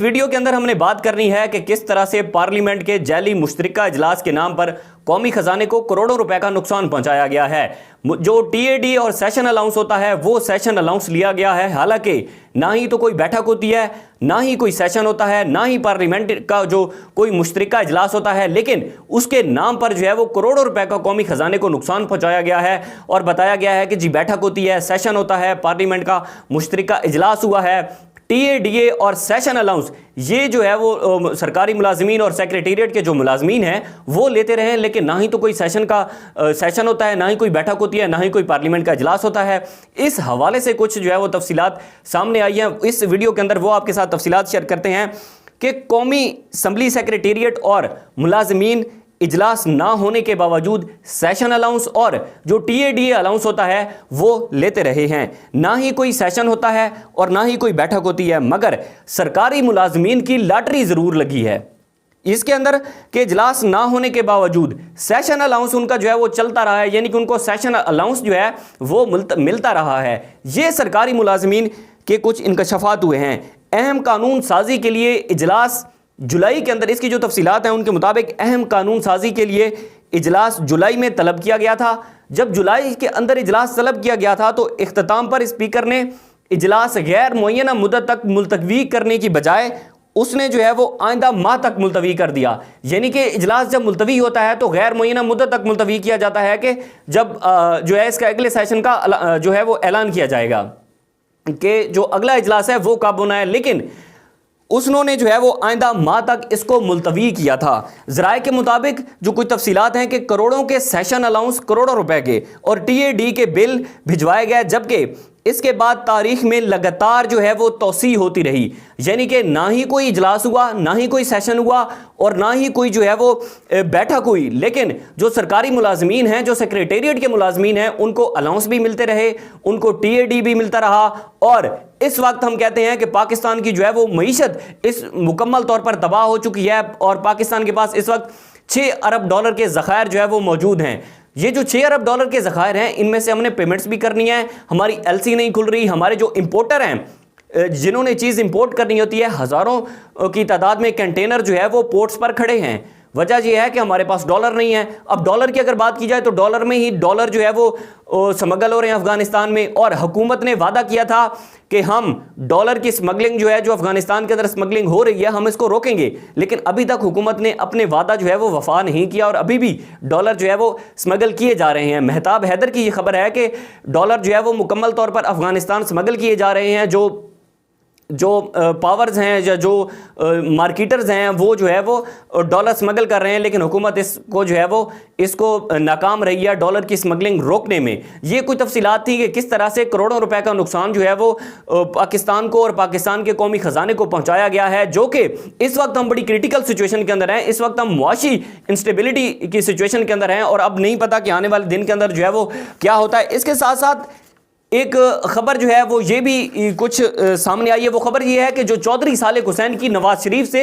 Video के अंदर हमने बात करनी है कि किस तरह से पार्लियामेंट के जाली मुश्तरका इजलास के नाम पर कौमी खजाने को करोड़ों रुपए का नुकसान पहुंचाया गया है। जो टीएडी और सेशन अलाउंस होता है वो सेशन अलाउंस लिया गया है, हालांकि ना ही तो कोई बैठक होती है, ना ही कोई सेशन होता है, ना ही पार्लियामेंट का जो कोई मुश्तरका इजलास होता है, लेकिन उसके नाम पर जो है वो करोड़ों रुपए का कौमी खजाने को नुकसान पहुंचाया गया है और बताया गया है कि जी बैठक होती है, सेशन होता है, पार्लियामेंट का मुश्तरका इजलास हुआ है, टीएडीए और सेशन अलाउंस ये जो है वो सरकारी मुलाजमीन और सेक्रेटेरिएट के जो मुलाजमीन हैं वो लेते रहे, लेकिन ना ही तो कोई सेशन होता है, ना ही कोई बैठक होती है, ना ही कोई पार्लियामेंट का इजलास होता है। इस हवाले से कुछ जो है वो तफसीलात सामने आई हैं। इस वीडियो के अंदर वो आपके साथ तफसीलात शेयर करते हैं कि कौमी असम्बली सेक्रेटेरिएट और मुलाजमीन इजलास ना होने के बावजूद सेशन अलाउंस और जो टीएडीए अलाउंस होता है वो लेते रहे हैं। ना ही कोई सेशन होता है और ना ही कोई बैठक होती है, मगर सरकारी मुलाजमीन की लॉटरी ज़रूर लगी है। इसके अंदर के इजलास ना होने के बावजूद सेशन अलाउंस उनका जो है वो चलता रहा है, यानी कि उनको सेशन अलाउंस जो है वो मिलता रहा है। ये सरकारी मुलाजमीन के कुछ इंकशाफात हुए हैं। अहम कानून साजी के लिए इजलास जुलाई के अंदर, इसकी जो तफसीलात हैं उनके मुताबिक अहम कानून साजी के लिए इजलास जुलाई में तलब किया गया था। जब जुलाई के अंदर इजलास तलब किया गया था तो इख्तिताम पर स्पीकर ने इजलास गैर मुअय्यना मुद्दत तक मुलतवी करने की बजाय उसने जो है वो आइंदा माह तक मुलतवी कर दिया। यानी कि इजलास जब मुलतवी होता है तो गैर मुअय्यना मुद्दत तक मुलतवी किया जाता है कि जब जो है इसका अगले सेशन का जो है वो ऐलान किया जाएगा कि जो अगला इजलास है वो कब होना है, लेकिन उसने जो है वो आइंदा माह तक इसको मुलतवी किया था। ज़राए के मुताबिक जो कुछ तफसीलात हैं कि करोड़ों के सेशन अलाउंस, करोड़ों रुपए के और टीएडी के बिल भिजवाए गए, जबकि इसके बाद तारीख में लगातार जो है वो तोसी होती रही। यानी कि ना ही कोई इजलास हुआ, ना ही कोई सेशन हुआ और ना ही कोई जो है वो बैठक हुई, लेकिन जो सरकारी मुलाजमीन हैं, जो सेक्रेटेरिएट के मुलाजमीन हैं, उनको अलाउंस भी मिलते रहे, उनको टीएडी भी मिलता रहा। और इस वक्त हम कहते हैं कि पाकिस्तान की जो है वो मईशत इस मुकम्मल तौर पर तबाह हो चुकी है और पाकिस्तान के पास इस वक्त 6 अरब डॉलर के ज़खायर जो है वो मौजूद हैं। ये जो 6 अरब डॉलर के ज़खायर हैं, इनमें से हमने पेमेंट्स भी करनी है, हमारी एलसी नहीं खुल रही, हमारे जो इंपोर्टर हैं जिन्होंने चीज़ इंपोर्ट करनी होती है, हज़ारों की तादाद में कंटेनर जो है वो पोर्ट्स पर खड़े हैं। वजह यह है कि हमारे पास डॉलर नहीं है। अब डॉलर की अगर बात की जाए तो डॉलर में ही डॉलर जो है वो स्मगल हो रहे हैं अफगानिस्तान में, और हुकूमत ने वादा किया था कि हम डॉलर की स्मगलिंग जो है, जो अफगानिस्तान के अंदर स्मगलिंग हो रही है, हम इसको रोकेंगे, लेकिन अभी तक हुकूमत ने अपने वादा जो है वो वफा नहीं किया और अभी भी डॉलर जो है वो स्मगल किए जा रहे हैं। मेहताब हैदर की ये खबर है कि डॉलर जो है वो मुकम्मल तौर पर अफगानिस्तान स्मगल किए जा रहे हैं। जो पावर्स हैं या जो मार्केटर्स हैं वो जो है वो डॉलर स्मगल कर रहे हैं, लेकिन हुकूमत इसको जो है वो इसको नाकाम रही है डॉलर की स्मगलिंग रोकने में। ये कुछ तफसीलात थी कि किस तरह से करोड़ों रुपए का नुकसान जो है वो पाकिस्तान को और पाकिस्तान के कौमी खजाने को पहुंचाया गया है, जो कि इस वक्त हम बड़ी क्रिटिकल सिचुएशन के अंदर हैं। इस वक्त हम मुआशी इंस्टेबिलिटी की सिचुएशन के अंदर हैं और अब नहीं पता कि आने वाले दिन के अंदर जो है वो क्या होता है। इसके साथ साथ एक खबर जो है वो ये भी कुछ सामने आई है। वो खबर ये है कि जो चौधरी सालेक हुसैन की नवाज शरीफ से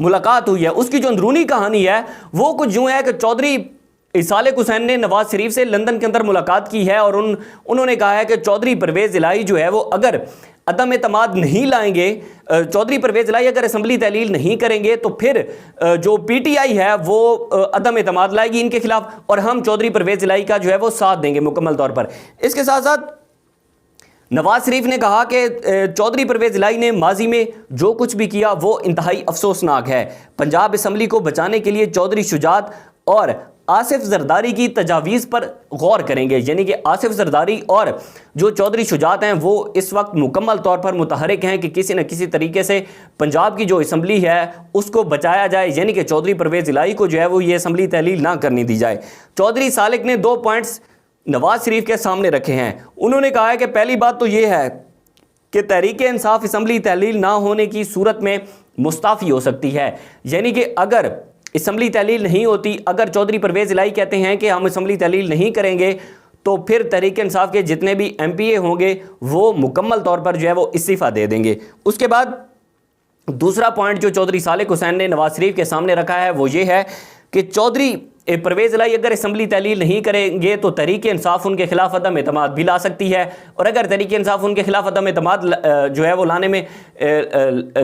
मुलाकात हुई है, उसकी जो अंदरूनी कहानी है वो कुछ यूँ है कि चौधरी सालेक हुसैन ने नवाज शरीफ से लंदन के अंदर मुलाकात की है और उन्होंने कहा है कि चौधरी परवेज़ इलाही जो है वो अगर अदम एतमाद नहीं लाएंगे, चौधरी परवेज़ इलाही अगर असम्बली तहलील नहीं करेंगे तो फिर जो पीटीआई है वो अदम एतमाद लाएगी इनके खिलाफ और हम चौधरी परवेज़ इलाही का जो है वो साथ देंगे मुकम्मल तौर पर। इसके साथ साथ नवाज शरीफ ने कहा कि चौधरी परवेज़ इलाही ने माजी में जो कुछ भी किया वो इंतहाई अफसोसनाक है। पंजाब असम्बली को बचाने के लिए चौधरी शुजात और आसिफ जरदारी की तजावीज़ पर गौर करेंगे। यानी कि आसिफ जरदारी और जो चौधरी शुजात हैं वो इस वक्त मुकम्मल तौर पर मुतहरिक हैं कि किसी न किसी तरीके से पंजाब की जो असम्बली है उसको बचाया जाए, यानी कि चौधरी परवेज़ इलाही को जो है वो ये असम्बली तहलील ना करने दी जाए। चौधरी सालेक ने 2 पॉइंट्स नवाज शरीफ के सामने रखे हैं। उन्होंने कहा है कि पहली बात तो ये है कि तहरीक-ए-इंसाफ असम्बली तहलील ना होने की सूरत में मुस्ताफ़ी हो सकती है। यानी कि अगर असम्बली तहलील नहीं होती, अगर चौधरी परवेज़ इलाही कहते हैं कि हम असम्बली तहलील नहीं करेंगे, तो फिर तहरीक-ए-इंसाफ के जितने भी एमपीए होंगे वो मुकम्मल तौर पर जो है वो इस्तीफ़ा दे देंगे। उसके बाद दूसरा पॉइंट जो चौधरी सालेक हुसैन ने नवाज शरीफ के सामने रखा है वो ये है कि चौधरी परवेज़ इलाही अगर असम्बली तहलील नहीं करेंगे तो तहरीक इंसाफ उनके खिलाफ अदम एतमाद भी ला सकती है, और अगर तहरीक इंसाफ उनके खिलाफ अदम एतमाद जो है वो लाने में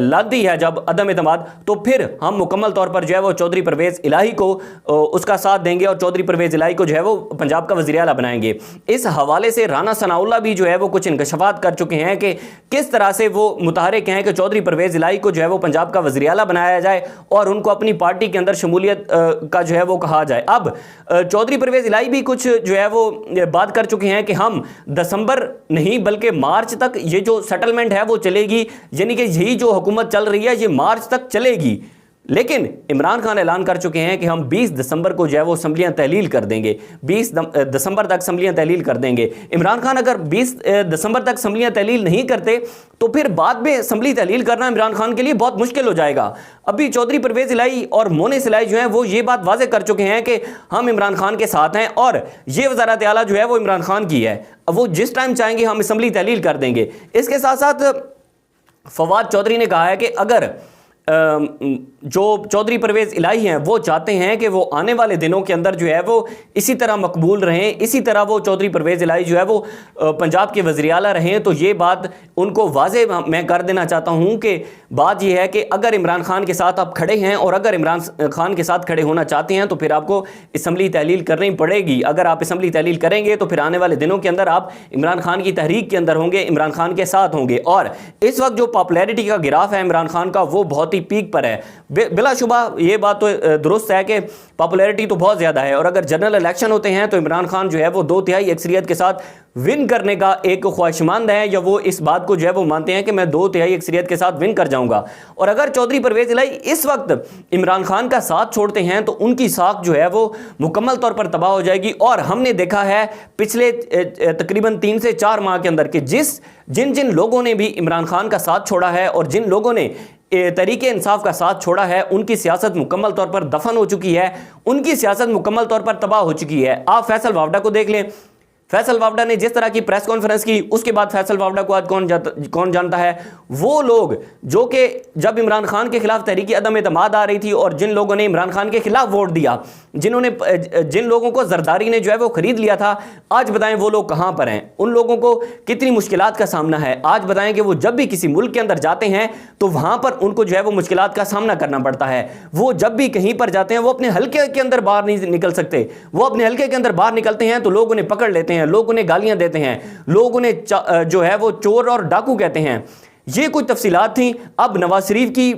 लाती है जब अदम एतमाद, तो फिर हम मुकम्मल तौर पर जो है वो चौधरी परवेज़ इलाही को उसका साथ देंगे और चौधरी परवेज़ इलाही को जो है वो पंजाब का वज़ीर आला बनाएंगे। इस हवाले से राना सनाउल्लाह भी जो है वो कुछ इंकशाफात कर चुके हैं कि किस तरह से वो मुतहरिक हैं कि चौधरी परवेज़ इलाही को जो है वो पंजाब का वज़ीर आला बनाया जाए और उनको अपनी पार्टी के अंदर शमूलियत का जो है वो कहा जाए। अब चौधरी परवेज़ इलाही भी कुछ जो है वो बात कर चुके हैं कि हम दिसंबर नहीं बल्कि मार्च तक ये जो सेटलमेंट है वो चलेगी, यानी कि यही जो हुकूमत चल रही है ये मार्च तक चलेगी। लेकिन इमरान खान ऐलान कर चुके हैं कि हम 20 दिसंबर को जो है वो असम्बलियाँ तहलील कर देंगे, 20 दिसंबर तक असम्बलियाँ तहलील कर देंगे। इमरान खान अगर 20 दिसंबर तक असम्बलियाँ तहलील नहीं करते तो फिर बाद में असम्बली तहलील करना इमरान खान के लिए बहुत मुश्किल हो जाएगा। अभी चौधरी परवेज़ इलाही और मोनिस इलाही जो हैं वो ये बात वाज़े कर चुके हैं कि हम इमरान खान के साथ हैं और ये वज़ारत आला जो है वो इमरान खान की है, अब वो जिस टाइम चाहेंगे हम असम्बली तहलील कर देंगे। इसके साथ साथ फवाद चौधरी ने कहा है कि अगर जो चौधरी परवेज़ इलाही हैं वो चाहते हैं कि वो आने वाले दिनों के अंदर जो है वो इसी तरह मकबूल रहें, इसी तरह वो चौधरी परवेज़ इलाही जो है वो पंजाब के वज़ीर आला रहें, तो ये बात उनको वाज़े मैं कर देना चाहता हूँ कि बात ये है कि अगर इमरान खान के साथ आप खड़े हैं और अगर इमरान खान के साथ खड़े होना चाहते हैं तो फिर आपको असम्बली तहलील करनी पड़ेगी। अगर आप असम्बली तहलील करेंगे तो फिर आने वाले दिनों के अंदर आप इमरान खान की तहरीक के अंदर होंगे, इमरान खान के साथ होंगे। और इस वक्त जो पॉपुलैरिटी का गिराफ है इमरान खान का वो बहुत ही पीक पर है। बिलाशुबा ये बात तो दुरुस्त है कि पॉपुलैरिटी तो बहुत ज़्यादा है, और अगर जनरल इलेक्शन होते हैं तो इमरान खान जो है वो 2/3 अक्सरियत के साथ विन करने का एक ख्वाहिशमंद है, या वो इस बात को जो है वो मानते हैं कि मैं 2/3 अक्सरियत के साथ विन कर जाऊंगा। और अगर चौधरी परवेज़ इलाही इस वक्त इमरान खान का साथ छोड़ते हैं तो उनकी साख जो है वो मुकम्मल तौर पर तबाह हो जाएगी। और हमने देखा है पिछले तकरीबन 3 से 4 माह के अंदर कि जिन जिन लोगों ने भी इमरान खान का साथ छोड़ा है और जिन लोगों ने तहरीक इंसाफ का साथ छोड़ा है उनकी सियासत मुकम्मल तौर पर दफन हो चुकी है, उनकी सियासत मुकम्मल तौर पर तबाह हो चुकी है। आप फैसल वावडा को देख लें, फैसल वावडा ने जिस तरह की प्रेस कॉन्फ्रेंस की, उसके बाद फैसल वावडा को आज कौन जानता है। वो लोग जो कि जब इमरान खान के खिलाफ तहरीक अदम एतमाद आ रही थी और जिन लोगों ने इमरान खान के खिलाफ वोट दिया, जिन लोगों को जरदारी ने जो है वो खरीद लिया था, आज बताएं वो लोग कहाँ पर हैं, उन लोगों को कितनी मुश्किलात का सामना है। आज बताएं कि वो जब भी किसी मुल्क के अंदर जाते हैं तो वहाँ पर उनको जो है वो मुश्किलात का सामना करना पड़ता है। वो जब भी कहीं पर जाते हैं वो अपने हल्के के अंदर बाहर नहीं निकल सकते, वो अपने हल्के के अंदर बाहर निकलते हैं तो लोग उन्हें पकड़ लेते हैं, लोग उन्हें गालियां देते हैं, लोग उन्हें जो है वो चोर और डाकू कहते हैं। ये कुछ तफसीलात थी। अब नवाज शरीफ की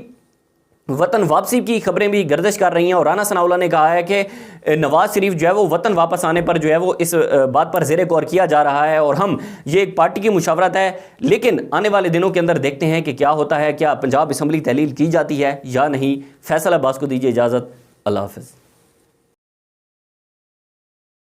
वतन वापसी की खबरें भी गर्दिश कर रही हैं और राना सनाउल्लाह ने कहा है कि नवाज शरीफ जो है वो वतन वापस आने पर जो है वो इस बात पर ज़ेरे गौर किया जा रहा है और हम ये एक पार्टी की मुशावरत है, लेकिन आने वाले दिनों के अंदर देखते हैं कि क्या होता है, क्या पंजाब असम्बली तहलील की जाती है या नहीं। फैसल अब्बास को दीजिए इजाज़त। अल्लाह हाफ़िज़।